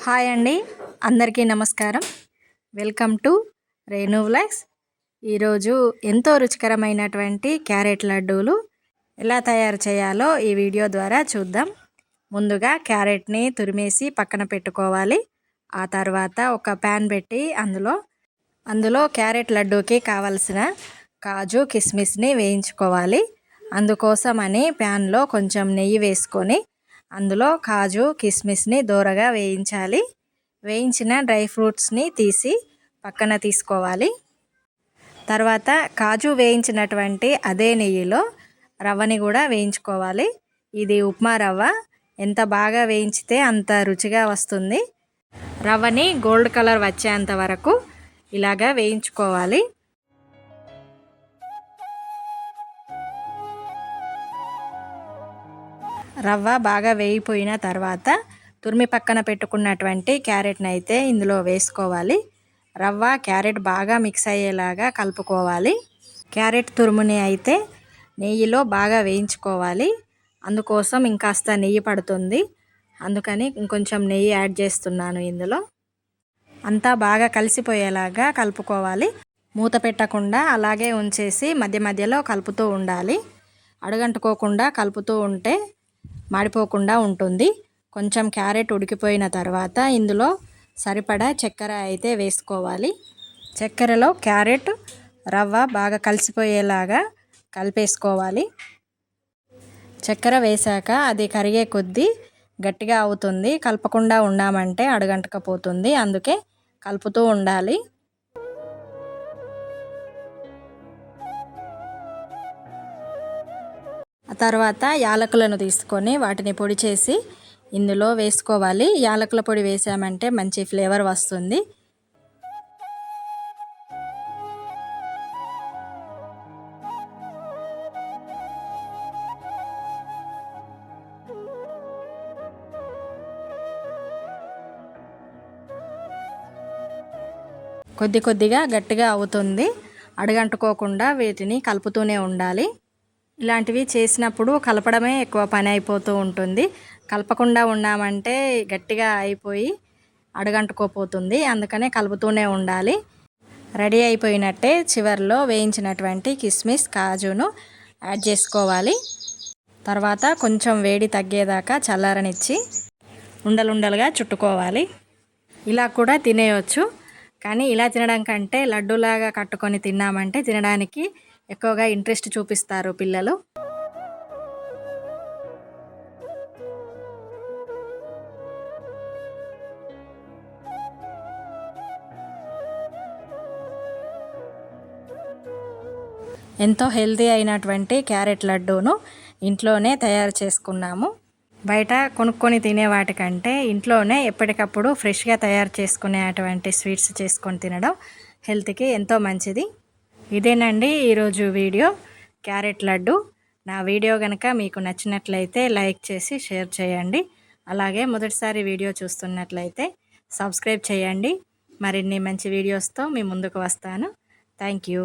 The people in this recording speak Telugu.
హాయ్ అండి, అందరికీ నమస్కారం. Welcome to Renu vlogs. ఈరోజు ఎంతో రుచికరమైనటువంటి క్యారెట్ లడ్డూలు ఎలా తయారు చేయాలో ఈ వీడియో ద్వారా చూద్దాం. ముందుగా క్యారెట్ని తురిమేసి పక్కన పెట్టుకోవాలి. ఆ తర్వాత ఒక ప్యాన్ పెట్టి అందులో క్యారెట్ లడ్డూకి కావలసిన కాజు కిస్మిస్ని వేయించుకోవాలి. అందుకోసమని ప్యాన్లో కొంచెం నెయ్యి వేసుకొని అందులో కాజు కిస్మిస్ని దోరగా వేయించాలి. వేయించిన డ్రై ఫ్రూట్స్ని తీసి పక్కన తీసుకోవాలి. తర్వాత కాజు వేయించినటువంటి అదే నెయ్యిలో రవ్వని కూడా వేయించుకోవాలి. ఇది ఉప్మా రవ్వ. ఎంత బాగా వేయించితే అంత రుచిగా వస్తుంది. రవ్వని గోల్డ్ కలర్ వచ్చేంత వరకు ఇలాగా వేయించుకోవాలి. రవ్వ బాగా వేగిపోయిన తర్వాత తురిమి పక్కన పెట్టుకున్నటువంటి క్యారెట్ని అయితే ఇందులో వేసుకోవాలి. రవ్వ క్యారెట్ బాగా మిక్స్ అయ్యేలాగా కలుపుకోవాలి. క్యారెట్ తురుముని అయితే నెయ్యిలో బాగా వేయించుకోవాలి. అందుకోసం ఇంకాస్త నెయ్యి పడుతుంది. అందుకని ఇంకొంచెం నెయ్యి యాడ్ చేస్తున్నాను. ఇందులో అంతా బాగా కలిసిపోయేలాగా కలుపుకోవాలి. మూత పెట్టకుండా అలాగే ఉంచేసి మధ్య మధ్యలో కలుపుతూ ఉండాలి. అడుగంటుకోకుండా కలుపుతూ ఉంటే మాడిపోకుండా ఉంటుంది. కొంచెం క్యారెట్ ఉడికిపోయిన తర్వాత ఇందులో సరిపడా చక్కెర అయితే వేసుకోవాలి. చక్కెరలో క్యారెట్ రవ్వ బాగా కలిసిపోయేలాగా కలిపేసుకోవాలి. చక్కెర వేశాక అది కరిగే కొద్దీ గట్టిగా అవుతుంది. కలపకుండా ఉన్నామంటే అడుగంటకపోతుంది. అందుకే కలుపుతూ ఉండాలి. ఆ తర్వాత యాలకులను తీసుకొని వాటిని పొడి చేసి ఇందులో వేసుకోవాలి. యాలకుల పొడి వేసామంటే మంచి ఫ్లేవర్ వస్తుంది. కొద్ది కొద్దిగా గట్టిగా అవుతుంది. అడుగంటుకోకుండా వీటిని కలుపుతూనే ఉండాలి. ఇలాంటివి చేసినప్పుడు కలపడమే ఎక్కువ పని అయిపోతూ ఉంటుంది. కలపకుండా ఉన్నామంటే గట్టిగా అయిపోయి అడుగంటుకోపోతుంది. అందుకనే కలుపుతూనే ఉండాలి. రెడీ అయిపోయినట్టే చివర్లో వేయించినటువంటి కిస్మిస్ కాజును యాడ్ చేసుకోవాలి. తర్వాత కొంచెం వేడి తగ్గేదాకా చల్లారనిచ్చి ఉండలుండలుగా చుట్టుకోవాలి. ఇలా కూడా తినేయచ్చు. కానీ ఇలా తినడం కంటే లడ్డూలాగా కట్టుకొని తిన్నామంటే తినడానికి ఎక్కువగా ఇంట్రెస్ట్ చూపిస్తారు పిల్లలు. ఎంతో హెల్తీ అయినటువంటి క్యారెట్ లడ్డూను ఇంట్లోనే తయారు చేసుకున్నాము. బయట కొనుక్కొని తినే వాటికంటే ఇంట్లోనే ఎప్పటికప్పుడు ఫ్రెష్గా తయారు చేసుకునే అటువంటి స్వీట్స్ చేసుకొని తినడం హెల్త్కి ఎంతో మంచిది. ఇదేనండి ఈరోజు వీడియో క్యారెట్ లడ్డు. నా వీడియో కనుక మీకు నచ్చినట్లయితే లైక్ చేసి షేర్ చేయండి. అలాగే మొదటిసారి వీడియో చూస్తున్నట్లయితే సబ్స్క్రైబ్ చేయండి. మరిన్ని మంచి వీడియోస్తో మీ ముందుకు వస్తాను. Thank you.